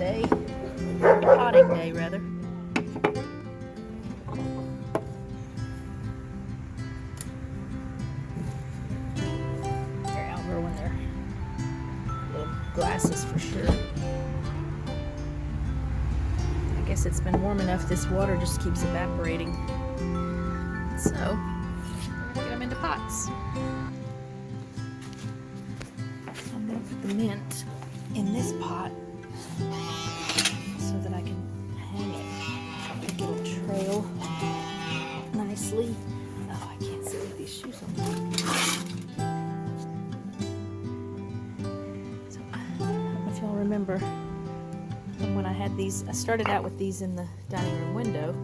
day. Potting day, rather. They're outgrowing their little glasses for sure. I guess it's been warm enough, this water just keeps evaporating. So, we're gonna get them into pots. I'm gonna put the mint in this pot so that I can hang it. It'll trail nicely. Oh, I can't see with these shoes on. So, I don't know if y'all remember from when I had these. I started out with these in the dining room window,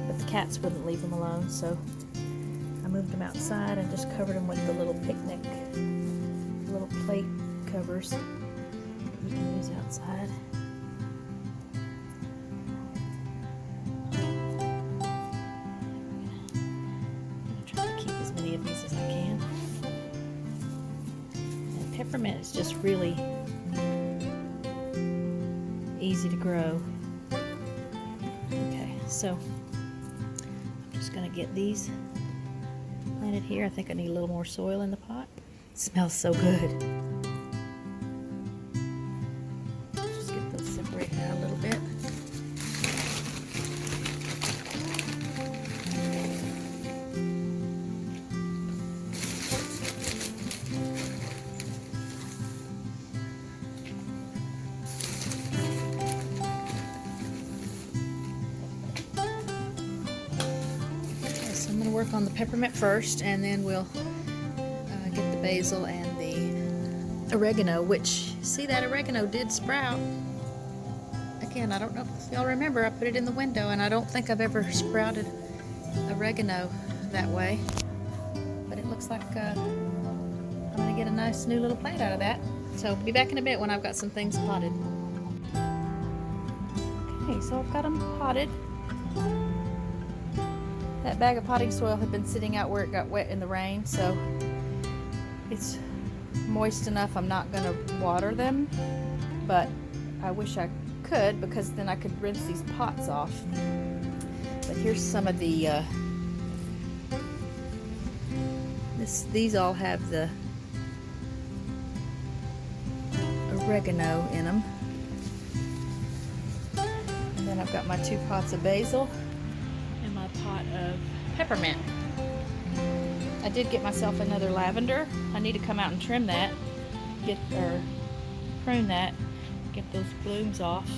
but the cats wouldn't leave them alone, so I moved them outside and just covered them with the little picnic, little plate covers that you can use outside. I'm gonna try to keep as many of these as I can. And peppermint is just really easy to grow. Okay, so I'm just gonna get these planted here. I think I need a little more soil in the pot. It smells so good. Just get those separated out a little bit. Okay, so I'm going to work on the peppermint first, and then we'll get the basil and the oregano, which, see, that oregano did sprout. Again, I don't know if y'all remember, I put it in the window, and I don't think I've ever sprouted oregano that way. But it looks like I'm going to get a nice new little plant out of that. So, be back in a bit when I've got some things potted. Okay, so I've got them potted. That bag of potting soil had been sitting out where it got wet in the rain, so it's moist enough. I'm not going to water them, but I wish I could, because then I could rinse these pots off. But here's some of the these all have the oregano in them. And then I've got my 2 pots of basil and my pot of peppermint. I did get myself another lavender. I need to come out and trim that, prune that, get those blooms off.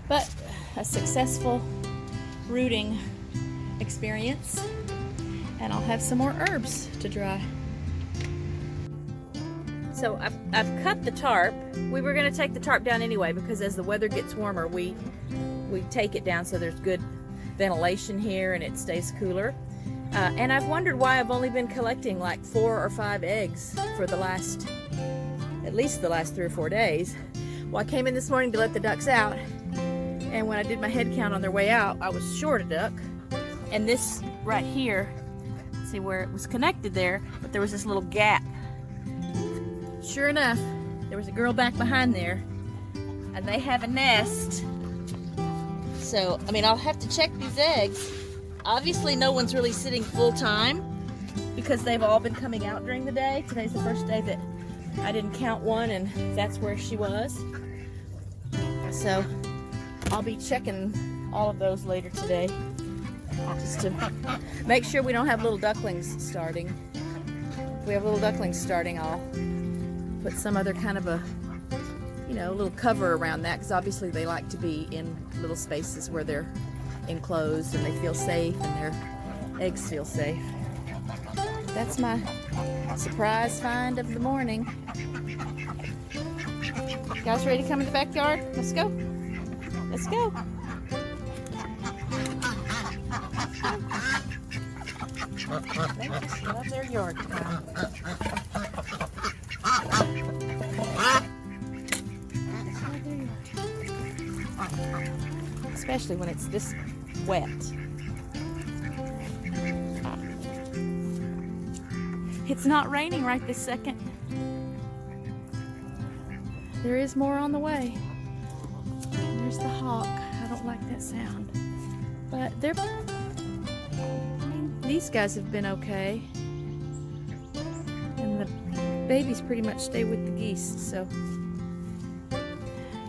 But a successful rooting experience, and I'll have some more herbs to dry. So I've cut the tarp. We were going to take the tarp down anyway, because as the weather gets warmer, we take it down so there's good ventilation here and it stays cooler. And I've wondered why I've only been collecting like 4 or 5 eggs for at least the last 3 or 4 days. Well, I came in this morning to let the ducks out, and when I did my head count on their way out, I was short a duck. And this right here, see where it was connected there, but there was this little gap. Sure enough, there was a girl back behind there, and they have a nest. So, I mean, I'll have to check these eggs. Obviously, no one's really sitting full time because they've all been coming out during the day. Today's the first day that I didn't count one, and that's where she was. So, I'll be checking all of those later today, just to make sure we don't have little ducklings starting. If we have little ducklings starting, I'll put some other kind of a little cover around that, because obviously they like to be in little spaces where they're enclosed and they feel safe and their eggs feel safe. That's my surprise find of the morning. You guys ready to come in the backyard? Let's go. Let's go. They just love their yard time. Especially when it's this wet. It's not raining right this second. There is more on the way. There's the hawk. I don't like that sound. But these guys have been okay. And the babies pretty much stay with the geese, so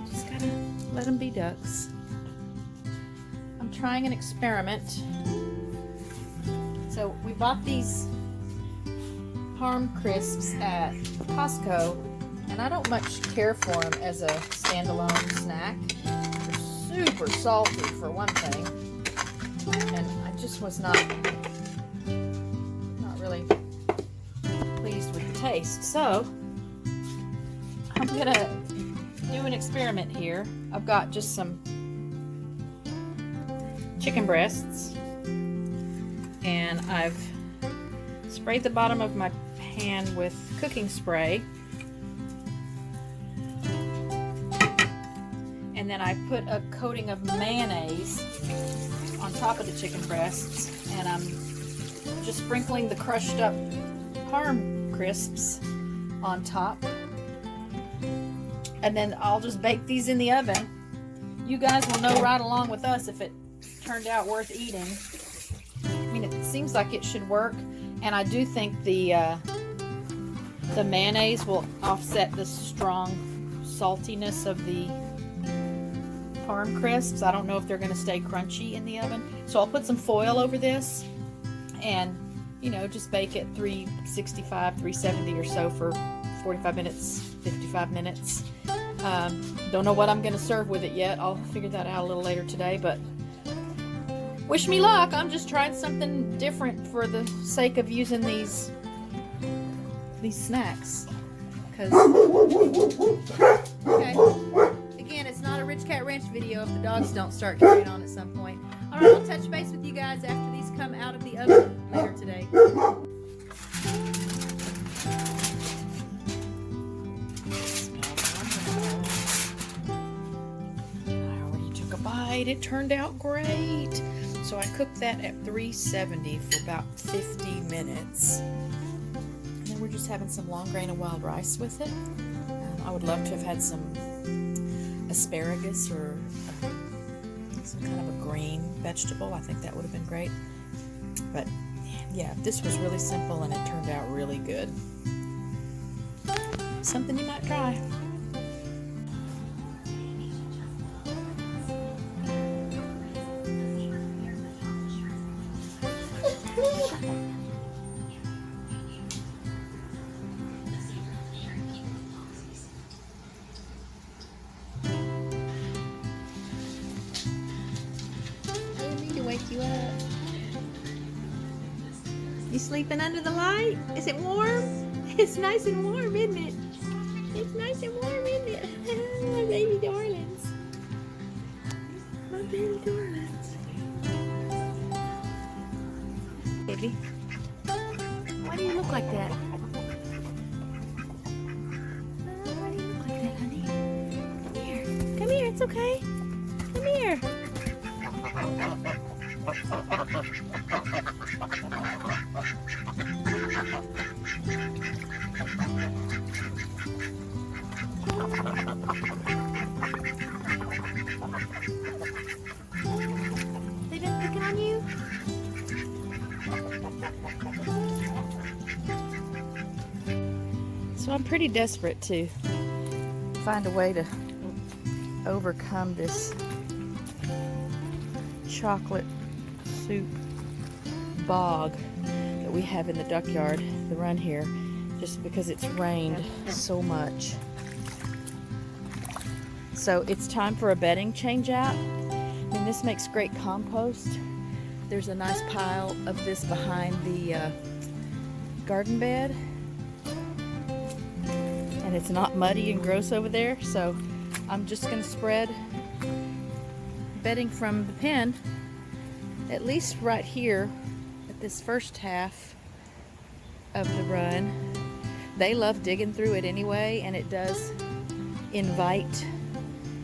just gotta let them be ducks. I'm trying an experiment. So we bought these Parm crisps at Costco, and I don't much care for them as a standalone snack. They're super salty for one thing, and I just was not really pleased with the taste. So I'm gonna do an experiment here. I've got just some chicken breasts, and I've sprayed the bottom of my pan with cooking spray, and then I put a coating of mayonnaise on top of the chicken breasts, and I'm just sprinkling the crushed up Parm crisps on top, and then I'll just bake these in the oven. You guys will know right along with us if it turned out worth eating. I mean, it seems like it should work, and I do think the mayonnaise will offset the strong saltiness of the Parm crisps. I don't know if they're going to stay crunchy in the oven, so I'll put some foil over this and, you know, just bake it 365, 370 or so for 45 minutes, 55 minutes. Don't know what I'm going to serve with it yet. I'll figure that out a little later today, but wish me luck. I'm just trying something different for the sake of using these snacks. Okay. Again, it's not a RichKat Ranch video if the dogs don't start carrying on at some point. All right, I'll touch base with you guys after these come out of the oven later today. I already took a bite. It turned out great. So I cooked that at 370 for about 50 minutes. And then we're just having some long grain of wild rice with it. I would love to have had some asparagus or some kind of a green vegetable. I think that would have been great. But yeah, this was really simple and it turned out really good. Something you might try. Wake you up. You sleeping under the light? Is it warm? It's nice and warm, isn't it? It's nice and warm, isn't it? My baby darlings. My baby darlings. Baby, why do you look like that? Why do you look like that, honey? Come here. Come here, it's okay. Come here. They been picking on you? So I'm pretty desperate to find a way to overcome this chocolate soup bog that we have in the duck yard, the run here, just because it's rained so much. So it's time for a bedding change out. I mean, this makes great compost. There's a nice pile of this behind the garden bed, and it's not muddy and gross over there, so I'm just going to spread bedding from the pen, at least right here at this first half of the run. They love digging through it anyway, and it does invite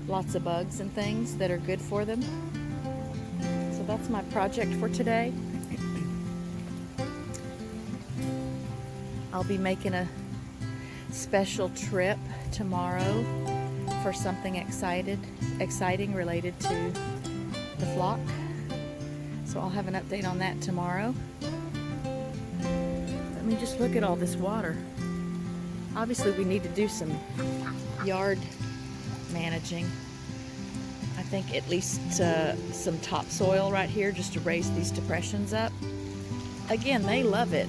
lots of bugs and things that are good for them. So that's my project for today. I'll be making a special trip tomorrow for something exciting related to the flock. So I'll have an update on that tomorrow. Let me just look at all this water. Obviously we need to do some yard managing. I think at least some topsoil right here just to raise these depressions up. Again, they love it.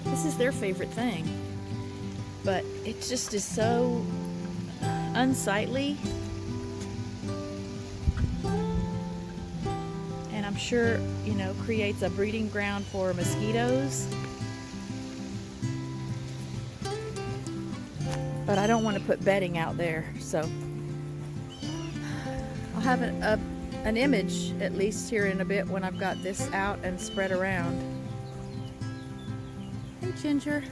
This is their favorite thing. But it just is so unsightly. And I'm sure, you know, creates a breeding ground for mosquitoes. But I don't want to put bedding out there, so I'll have an image at least here in a bit when I've got this out and spread around. Hey, Ginger.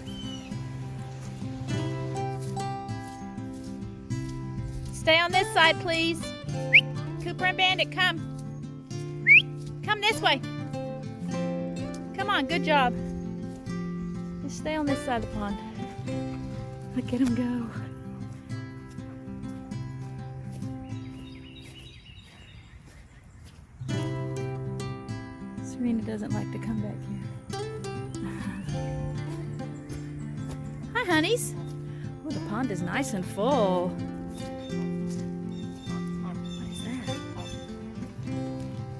Stay on this side, please. Cooper and Bandit, come. Come this way. Come on, good job. Just stay on this side of the pond. Look at him go. Serena doesn't like to come back here. Hi, honeys. Oh, the pond is nice and full. What is that?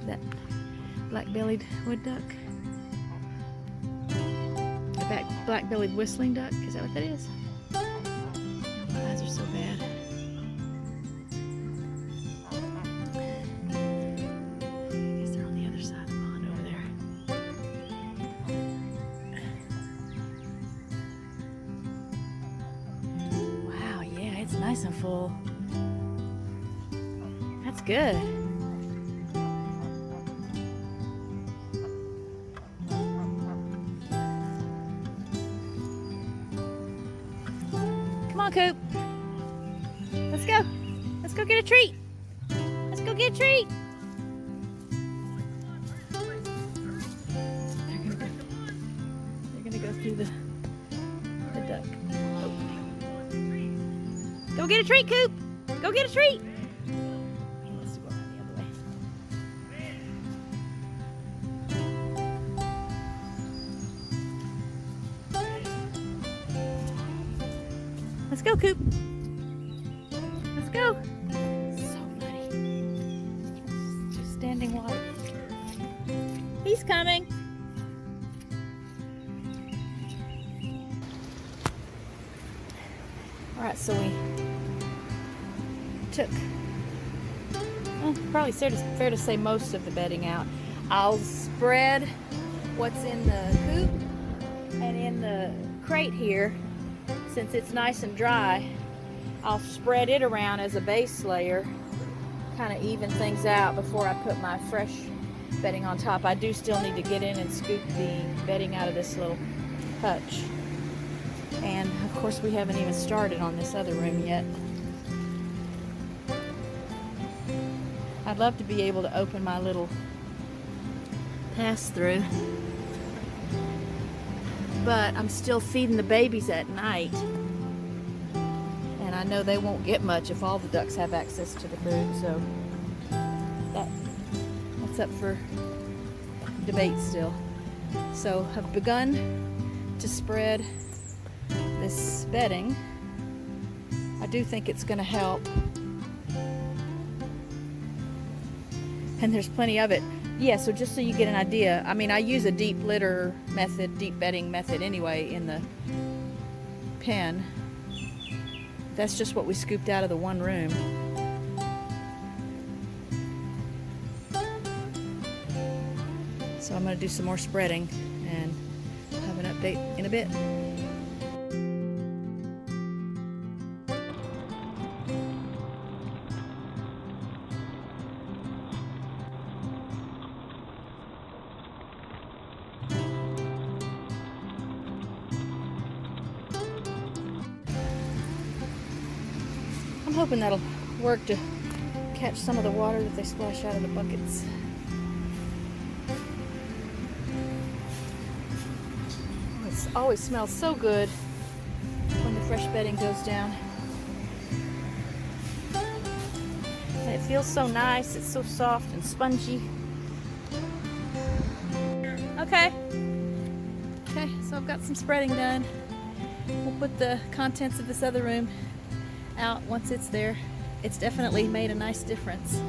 That black-bellied wood duck? A black-bellied whistling duck? Is that what that is? My eyes are so bad. I guess they're on the other side of the pond over there. Wow, yeah, it's nice and full. That's good. Come on, Coop. Let's go. Let's go get a treat. Let's go get a treat. They're gonna go through the duck. Oh. Go get a treat, Coop. Go get a treat. He wants to go around the other way. Let's go, Coop. Let's go. So muddy. Just standing water. He's coming. All right, so we took, probably fair to say most of the bedding out. I'll spread what's in the coop and in the crate here. Since it's nice and dry, I'll spread it around as a base layer, kind of even things out before I put my fresh bedding on top. I do still need to get in and scoop the bedding out of this little hutch. And of course we haven't even started on this other room yet. I'd love to be able to open my little pass-through, but I'm still feeding the babies at night, and I know they won't get much if all the ducks have access to the food, so that's up for debate still. So I've begun to spread this bedding. I do think it's going to help, and there's plenty of it. Yeah, so just so you get an idea, I mean, I use a deep litter method, deep bedding method anyway in the pen. That's just what we scooped out of the one room. So I'm going to do some more spreading and have an update in a bit. I'm hoping that'll work to catch some of the water that they splash out of the buckets. Oh, it always smells so good fresh bedding goes down. And it feels so nice. It's so soft and spongy. Okay. Okay, so I've got some spreading done. We'll put the contents of this other room out once it's there. It's definitely made a nice difference.